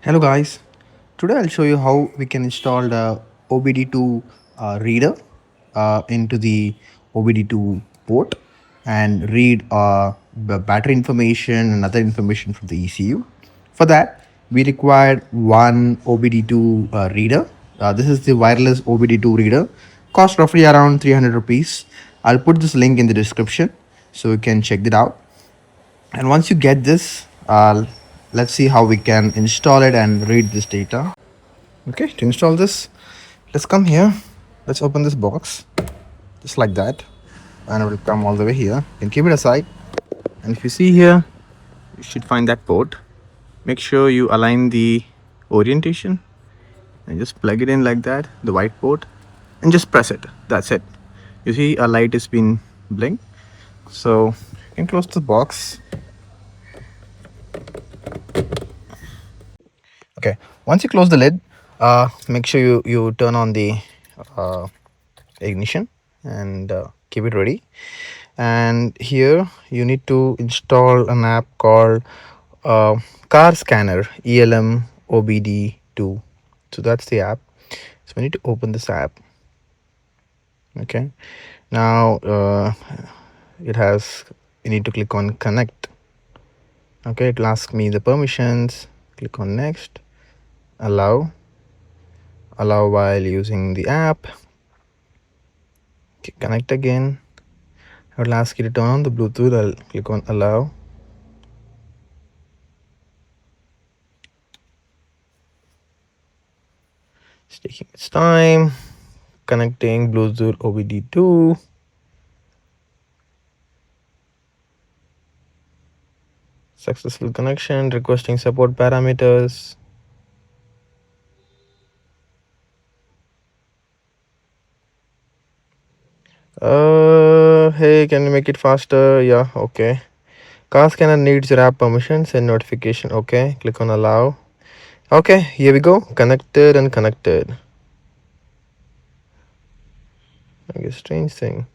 Hello guys, today I'll show you how we can install the OBD2 reader into the OBD2 port and read the battery information and other information from the ECU. For that, we require one OBD2 reader. This is the wireless OBD2 reader, cost roughly around 300 rupees. I'll put this link in the description so you can check it out. And once you get this, let's see how we can install it and read this data. Okay, to install this, let's come here. Let's open this box just like that, and it will come all the way here. You can keep it aside, and if you see here, you should find that port. Make sure you align the orientation and just plug it in like that, the white port, and just press it. That's it. You see a light has been blink. So you can close the box. Okay, once you close the lid, make sure you turn on the uh, ignition and keep it ready. And here you need to install an app called car scanner ELM OBD2. So that's the app. So we need to open this app. Okay, now it has, you need to click on connect. Okay, it will ask me the permissions. Click on next, allow while using the app. Okay, connect again. I will ask you to turn on the Bluetooth. I'll click on allow. It's taking its time. Connecting Bluetooth OBD2. Successful connection. Requesting support parameters. Hey, can you make it faster? Yeah, okay. Car scanner needs your app permission. Send notification. Okay, click on allow. Okay, here we go. Connected and connected. Okay, strange thing.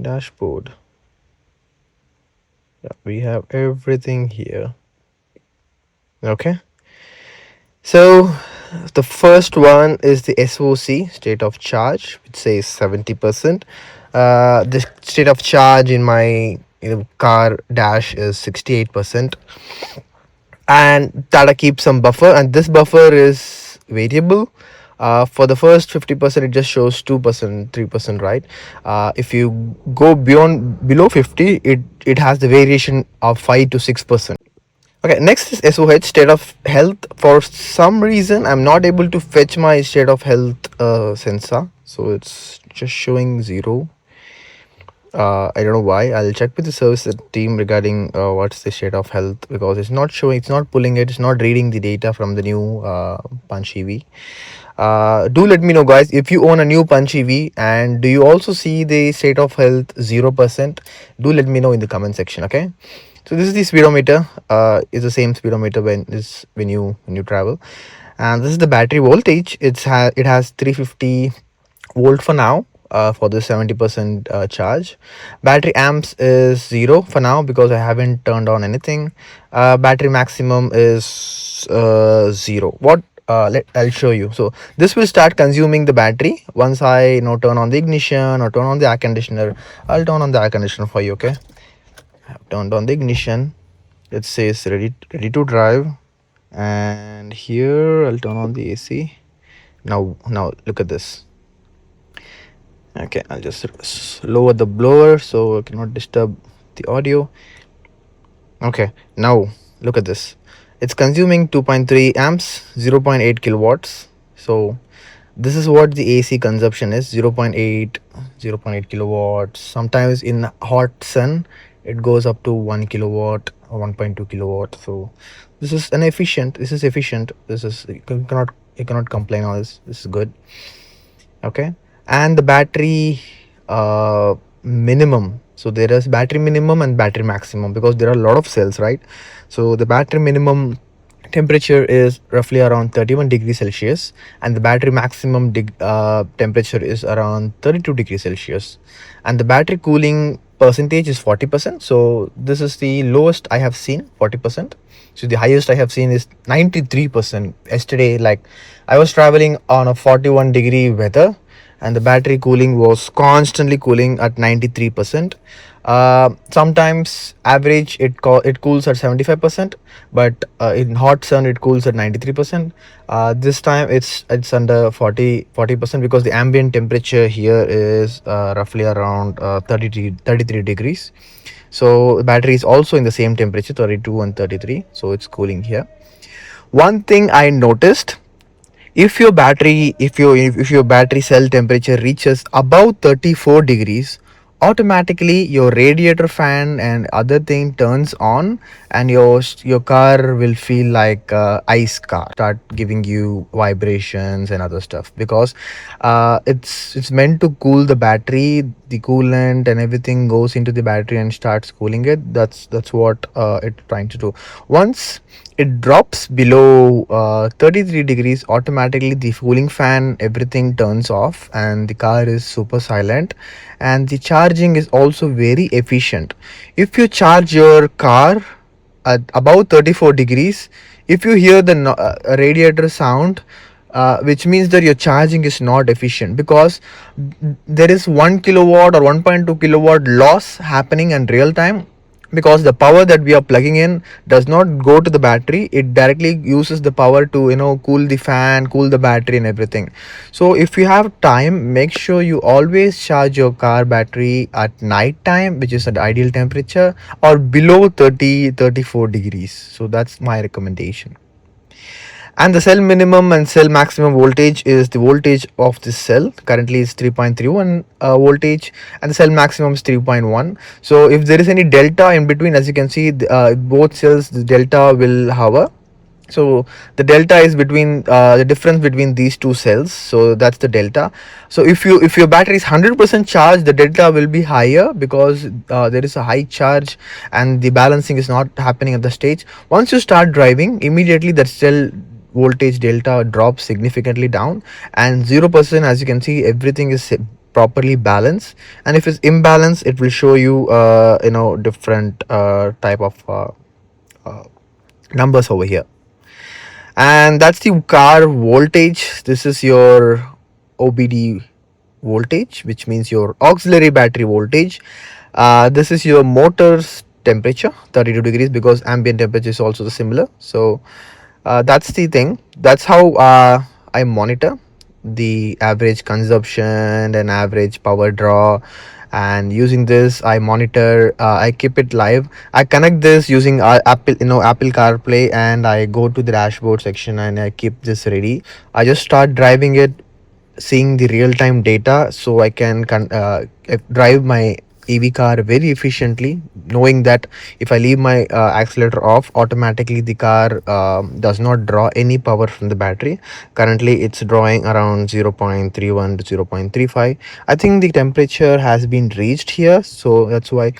Dashboard. Yeah, we have everything here. Okay, so the first one is the SOC, state of charge, which says 70%. The state of charge in my car dash is 68%. And Tata keeps some buffer, and this buffer is variable. For the first 50%, it just shows 2%, 3%, right? If you go below 50, it has the variation of 5 to 6%. Okay, next is SOH, state of health. For some reason, I'm not able to fetch my state of health sensor, so it's just showing 0. I don't know why. I'll check with the service team regarding what's the state of health, because it's not showing, it's not pulling it, it's not reading the data from the new Punch EV. Do let me know, guys, if you own a new Punch EV and do you also see the state of health 0%. Do let me know in the comment section. Okay, so this is the speedometer. It's the same speedometer when you travel. And this is the battery voltage. It has 350 volt for now. For the 70% charge. Battery amps is 0 for now because I haven't turned on anything. Battery maximum is 0. I'll show you. So this will start consuming the battery once I turn on the ignition or turn on the air conditioner. I'll turn on the air conditioner for you. Okay, I have turned on the ignition. It says ready to drive, and here I'll turn on the AC. Now look at this. Okay, I'll just lower the blower so I cannot disturb the audio. Okay, now look at this. It's consuming 2.3 amps, 0.8 kilowatts. So this is what the AC consumption is, 0.8 kilowatts. Sometimes in hot sun it goes up to 1 kilowatt or 1.2 kilowatt. So this is efficient. This is you cannot complain on this. This is good. Okay, and the battery minimum. So there is battery minimum and battery maximum, because there are a lot of cells, right? So the battery minimum temperature is roughly around 31 degrees Celsius, and the battery maximum temperature is around 32 degrees Celsius. And the battery cooling percentage is 40%. So this is the lowest I have seen, 40%. So the highest I have seen is 93%. Yesterday, like, I was traveling on a 41-degree weather, and the battery cooling was constantly cooling at 93%. Sometimes average it cools at 75%, but in hot sun it cools at 93%. This time it's under 40% because the ambient temperature here is roughly around 33 degrees. So the battery is also in the same temperature, 32 and 33, so it's cooling here. One thing I noticed, if your battery cell temperature reaches above 34 degrees, automatically your radiator fan and other thing turns on, and your car will feel like ice car, start giving you vibrations and other stuff, because it's meant to cool the battery. The coolant and everything goes into the battery and starts cooling it. That's what it's trying to do. Once it drops below 33 degrees, automatically the cooling fan, everything turns off, and the car is super silent, and the charging is also very efficient. If you charge your car at about 34 degrees, if you hear the radiator sound, which means that your charging is not efficient, because there is 1 kilowatt or 1.2 kilowatt loss happening in real time, because the power that we are plugging in does not go to the battery. It directly uses the power to cool the fan, cool the battery and everything. So if you have time, make sure you always charge your car battery at night time, which is at ideal temperature, or below 34 degrees. So that's my recommendation. And the cell minimum and cell maximum voltage is the voltage of this cell. Currently is 3.31 voltage, and the cell maximum is 3.1. So if there is any delta in between, as you can see, both cells, the delta will hover. So the delta is between the difference between these two cells, so that's the delta. So if your battery is 100% charged, the delta will be higher, because there is a high charge and the balancing is not happening at the stage. Once you start driving, immediately that cell voltage delta drops significantly down, and 0%, as you can see, everything is properly balanced. And if it's imbalanced, it will show you different type of numbers over here. And that's the car voltage. This is your OBD voltage, which means your auxiliary battery voltage. This is your motor's temperature, 32 degrees, because ambient temperature is also similar. So that's the thing. That's how I monitor the average consumption and average power draw. And using this, I monitor, I keep it live. I connect this using Apple CarPlay, and I go to the dashboard section and I keep this ready. I just start driving it, seeing the real time data, so I can drive my EV car very efficiently, knowing that if I leave my accelerator off, automatically the car does not draw any power from the battery. Currently it's drawing around 0.31 to 0.35. I think the temperature has been reached here, so that's why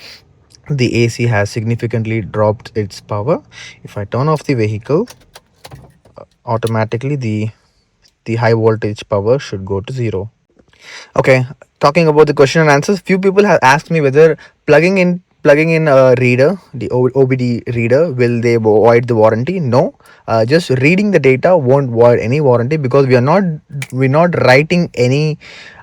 the AC has significantly dropped its power. If I turn off the vehicle, automatically the high voltage power should go to 0. Okay, talking about the question and answers, few people have asked me whether plugging in a reader, the OBD reader, will they void the warranty? No, just reading the data won't void any warranty, because we're not writing any,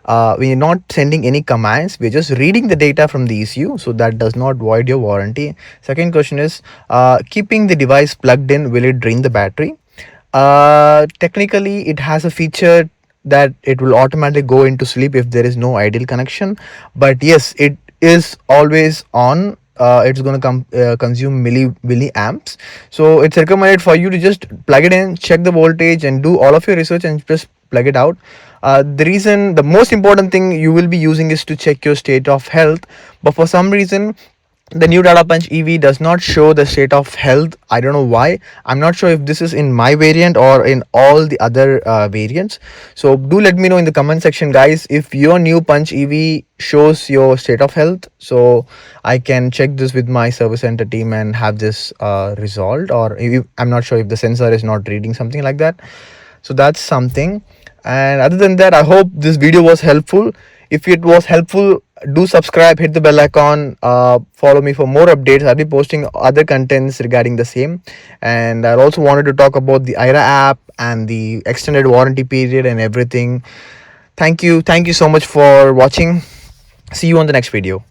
we're not sending any commands. We're just reading the data from the ECU, so that does not void your warranty. Second question is, keeping the device plugged in, will it drain the battery? Technically, it has a feature that it will automatically go into sleep if there is no ideal connection. But yes, it is always on. It's going to consume milliamps. So it's recommended for you to just plug it in, check the voltage, and do all of your research and just plug it out. The most important thing you will be using is to check your state of health. But for some reason, the new Tata Punch EV does not show the state of health. I don't know why. I'm not sure if this is in my variant or in all the other variants. So do let me know in the comment section, guys, if your new Punch EV shows your state of health, so I can check this with my service center team and have this resolved. Or if, I'm not sure if the sensor is not reading something like that. So that's something. And other than that, I hope this video was helpful. If it was helpful, Do subscribe, hit the bell icon, follow me for more updates. I'll be posting other contents regarding the same. And I also wanted to talk about the IRA app and the extended warranty period and everything. Thank you so much for watching. See you on the next video.